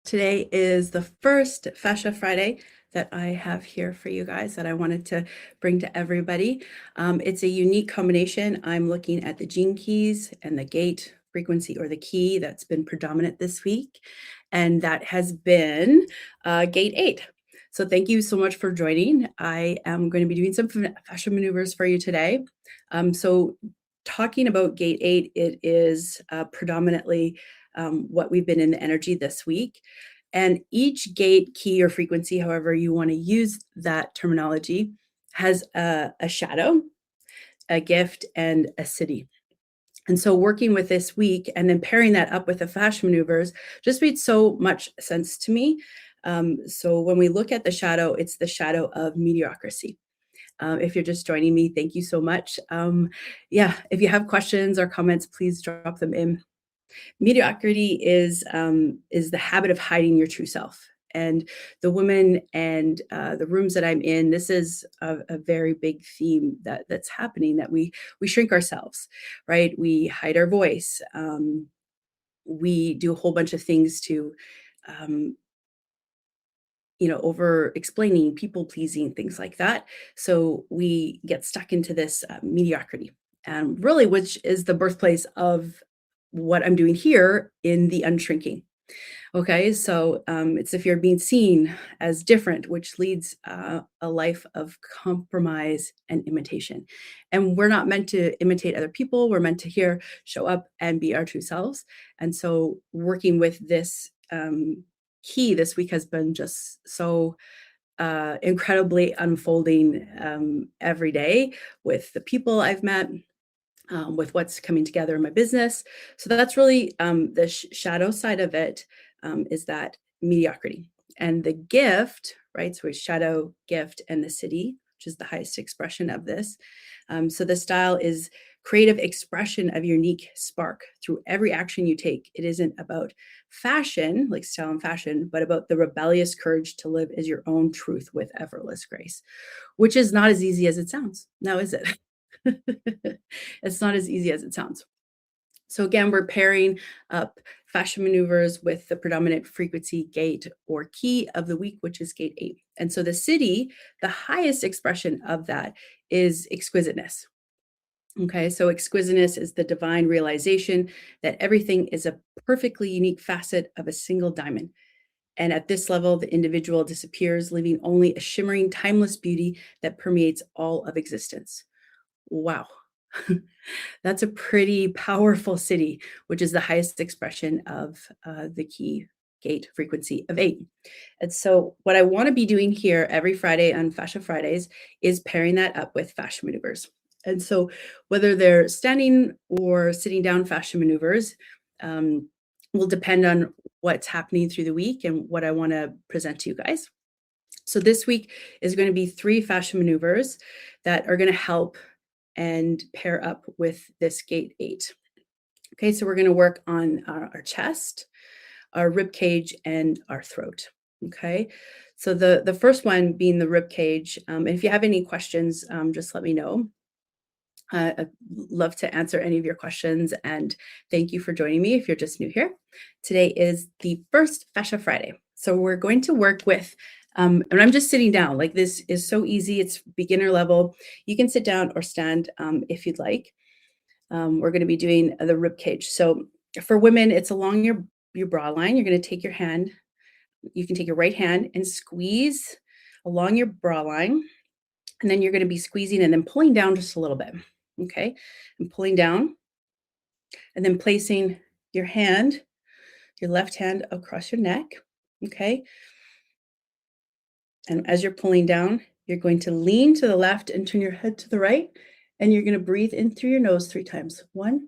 Today is the first Fascia Friday that I have here for you guys that I wanted to bring to everybody. It's a unique combination. I'm looking at the gene keys and the gate frequency or the key that's been predominant this week, and that has been gate 8. So thank you so much for joining. I am going to be doing some fascia maneuvers for you today. So talking about gate 8, it is predominantly what we've been in the energy this week. And each gate, key, or frequency, however you want to use that terminology, has a shadow, a gift, and a city. And so working with this week and then pairing that up with the fascia maneuvers just made so much sense to me. So when we look at the shadow, it's the shadow of mediocrity. If you're just joining me, thank you so much. If you have questions or comments, please drop them in. Mediocrity is the habit of hiding your true self. And the women and the rooms that I'm in, this is a very big theme that's happening, that we shrink ourselves, right? We hide our voice. We do a whole bunch of things to um, over explaining, people pleasing, things like that. So we get stuck into this mediocrity, and really, which is the birthplace of what I'm doing here in the UnShrinking. Okay, so it's if you're being seen as different, which leads a life of compromise and imitation. And we're not meant to imitate other people. We're meant to here show up and be our true selves. And so working with this key this week has been just so incredibly unfolding every day with the people I've met, with what's coming together in my business. So that's really the shadow side of it, is that mediocrity. And the gift, right? So it's shadow, gift, and the city, which is the highest expression of this. So the style is creative expression of your unique spark through every action you take. It isn't about fashion, like style and fashion, but about the rebellious courage to live as your own truth with effortless grace, which is not as easy as it sounds. Now, is it? It's not as easy as it sounds. So again, we're pairing up fascia maneuvers with the predominant frequency gate or key of the week, which is gate 8. And so the city, the highest expression of that is exquisiteness. Okay, so exquisiteness is the divine realization that everything is a perfectly unique facet of a single diamond. And at this level, the individual disappears, leaving only a shimmering, timeless beauty that permeates all of existence. Wow. That's a pretty powerful city, which is the highest expression of the key gate frequency of 8. And so what I want to be doing here every Friday on Fascia Fridays is pairing that up with fascia maneuvers. And so whether they're standing or sitting down fascia maneuvers will depend on what's happening through the week and what I want to present to you guys. So this week is going to be 3 fascia maneuvers that are going to help and pair up with this gate 8. Okay, so we're going to work on our chest, our rib cage, and our throat. Okay, so the first one being the rib cage. And if you have any questions, just let me know. I'd love to answer any of your questions, and thank you for joining me if you're just new here. Today is the first Fascia Friday. So we're going to work with, and I'm just sitting down. Like, this is so easy. It's beginner level. You can sit down or stand if you'd like. We're going to be doing the rib cage. So for women, it's along your bra line. You're going to take your hand. You can take your right hand and squeeze along your bra line. And then you're going to be squeezing and then pulling down just a little bit. Okay. And pulling down and then placing your hand, your left hand across your neck. Okay. And as you're pulling down, you're going to lean to the left and turn your head to the right. And you're going to breathe in through your nose 3 times. 1,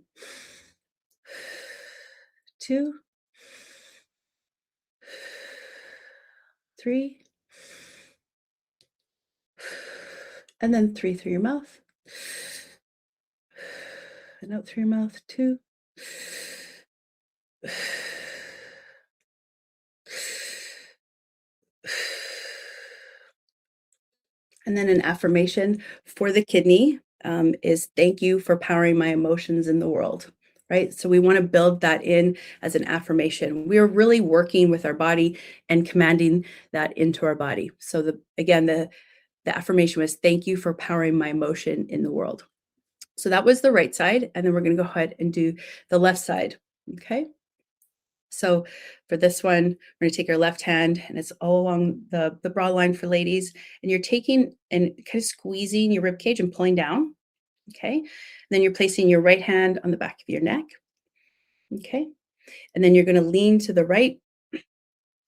2, 3, and then 3 through your mouth. And out through your mouth. 2. And then an affirmation for the kidney is thank you for powering my emotions in the world, right? So we want to build that in as an affirmation. We are really working with our body and commanding that into our body. So the affirmation was, thank you for powering my emotion in the world. So that was the right side. And then we're going to go ahead and do the left side. Okay. So for this one, we're going to take our left hand, and it's all along the broad line for ladies. And you're taking and kind of squeezing your rib cage and pulling down. Okay. And then you're placing your right hand on the back of your neck. Okay. And then you're going to lean to the right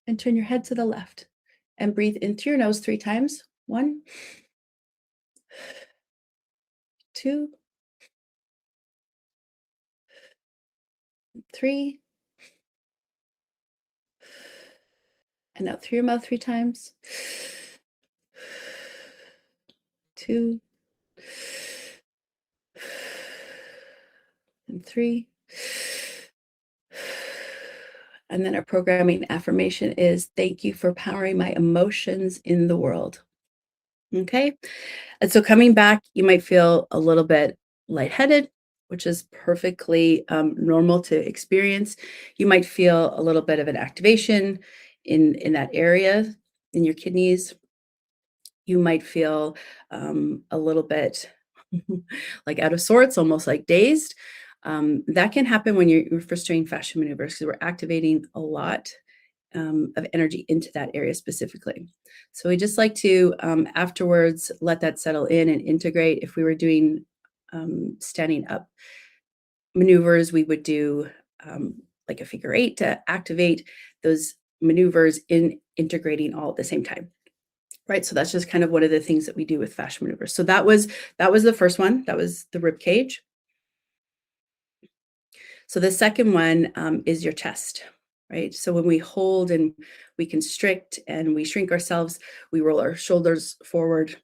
and turn your head to the left and breathe in through your nose 3 times. 1, 2, 3, and out through your mouth 3 times. 2, and 3. And then our programming affirmation is, thank you for powering my emotions in the world. Okay. And so coming back, you might feel a little bit lightheaded, which is perfectly normal to experience. You might feel a little bit of an activation in that area in your kidneys. You might feel a little bit like out of sorts, almost like dazed. That can happen when you're first doing fascia maneuvers, because we're activating a lot of energy into that area specifically. So we just like to afterwards let that settle in and integrate. If we were doing standing up maneuvers, we would do like a figure 8 to activate those maneuvers in integrating all at the same time. Right. So that's just kind of one of the things that we do with fascia maneuvers. So that was the first one. That was the rib cage. So the second one is your chest, right? So when we hold and we constrict and we shrink ourselves, we roll our shoulders forward,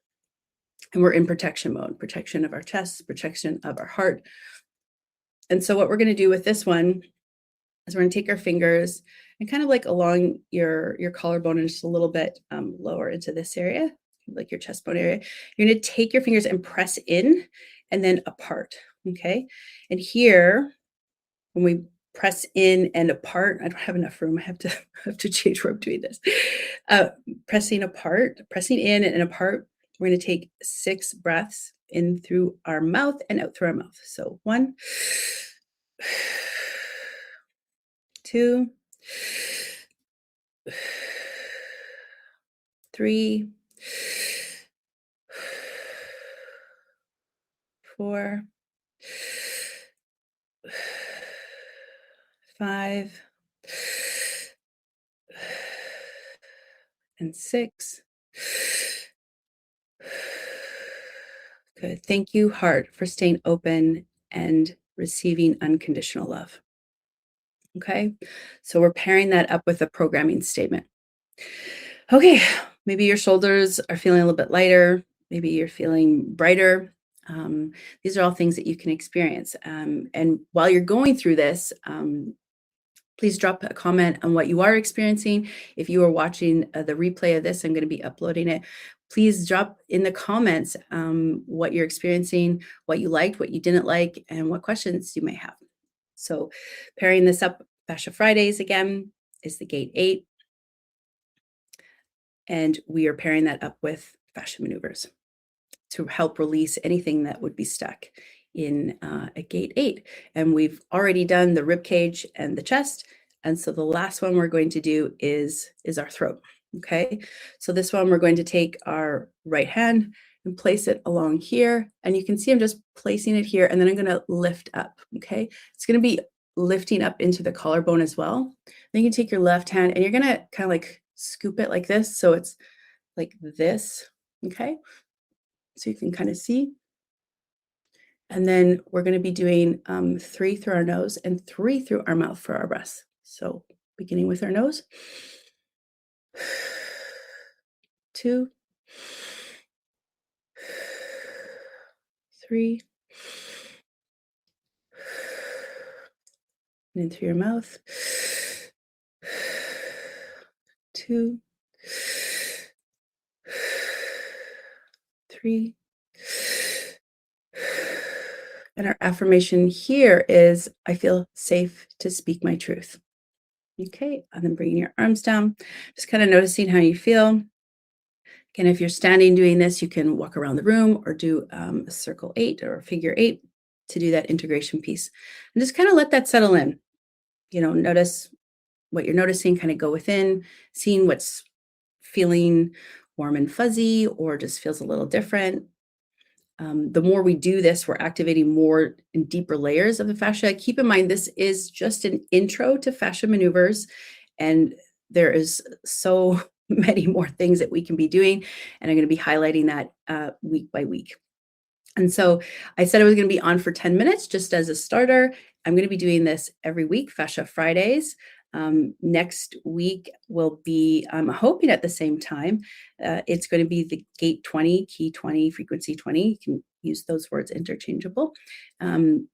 and we're in protection mode, protection of our chest, protection of our heart. And so what we're going to do with this one is we're going to take our fingers and kind of like along your collarbone and just a little bit lower into this area, like your chest bone area. You're going to take your fingers and press in and then apart. Okay. And here, when we press in and apart, I don't have enough room. I have to change where I'm doing this. Pressing apart, pressing in and apart. We're going to take 6 breaths in through our mouth and out through our mouth. So 1, 2, 3, 4, 5, and 6. Good. Thank you, heart, for staying open and receiving unconditional love. Okay. So we're pairing that up with a programming statement. Okay. Maybe your shoulders are feeling a little bit lighter. Maybe you're feeling brighter. These are all things that you can experience. And while you're going through this, please drop a comment on what you are experiencing. If you are watching the replay of this, I'm going to be uploading it. Please drop in the comments what you're experiencing, what you liked, what you didn't like, and what questions you may have. So pairing this up, Fascia Fridays again is the gate 8. And we are pairing that up with fascia maneuvers to help release anything that would be stuck in a gate 8. And we've already done the rib cage and the chest. And so the last one we're going to do is our throat. Okay. So this one, we're going to take our right hand and place it along here. And you can see I'm just placing it here. And then I'm going to lift up. Okay. It's going to be lifting up into the collarbone as well. Then you can take your left hand and you're going to kind of like scoop it like this. So it's like this. Okay. So you can kind of see. And then we're going to be doing 3 through our nose and 3 through our mouth for our breaths. So beginning with our nose. 2, 3, and in through your mouth. 2, 3, And our affirmation here is, I feel safe to speak my truth. Okay, and then bringing your arms down, just kind of noticing how you feel. Again, if you're standing doing this, you can walk around the room or do a circle 8 or a figure 8 to do that integration piece. And just kind of let that settle in. Notice what you're noticing, kind of go within, seeing what's feeling warm and fuzzy or just feels a little different. The more we do this, we're activating more and deeper layers of the fascia. Keep in mind, this is just an intro to fascia maneuvers, and there is so many more things that we can be doing, and I'm going to be highlighting that week by week. And so I said I was going to be on for 10 minutes just as a starter. I'm going to be doing this every week, Fascia Fridays. Next week will be, I'm hoping at the same time, it's going to be the gate 20, key 20, frequency 20. You can use those words interchangeable. And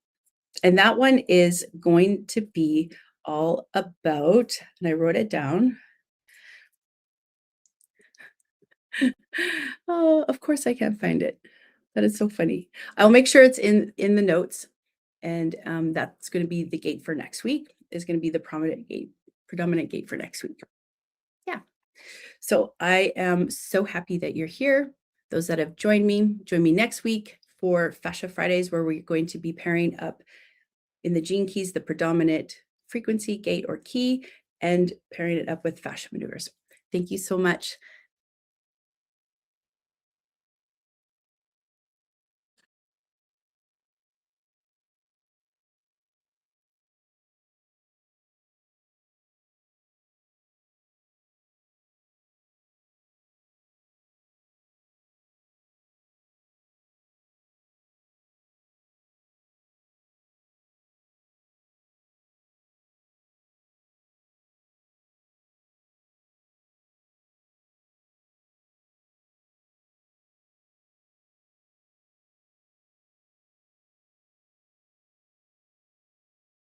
that one is going to be all about, and I wrote it down. Oh, of course I can't find it. That is so funny. I'll make sure it's in the notes, and that's going to be the gate for next week. Is going to be the predominant gate for next week. Yeah. So I am so happy that you're here. Those that have join me next week for Fascia Fridays, where we're going to be pairing up in the gene keys the predominant frequency, gate, or key, and pairing it up with fascia maneuvers. Thank you so much.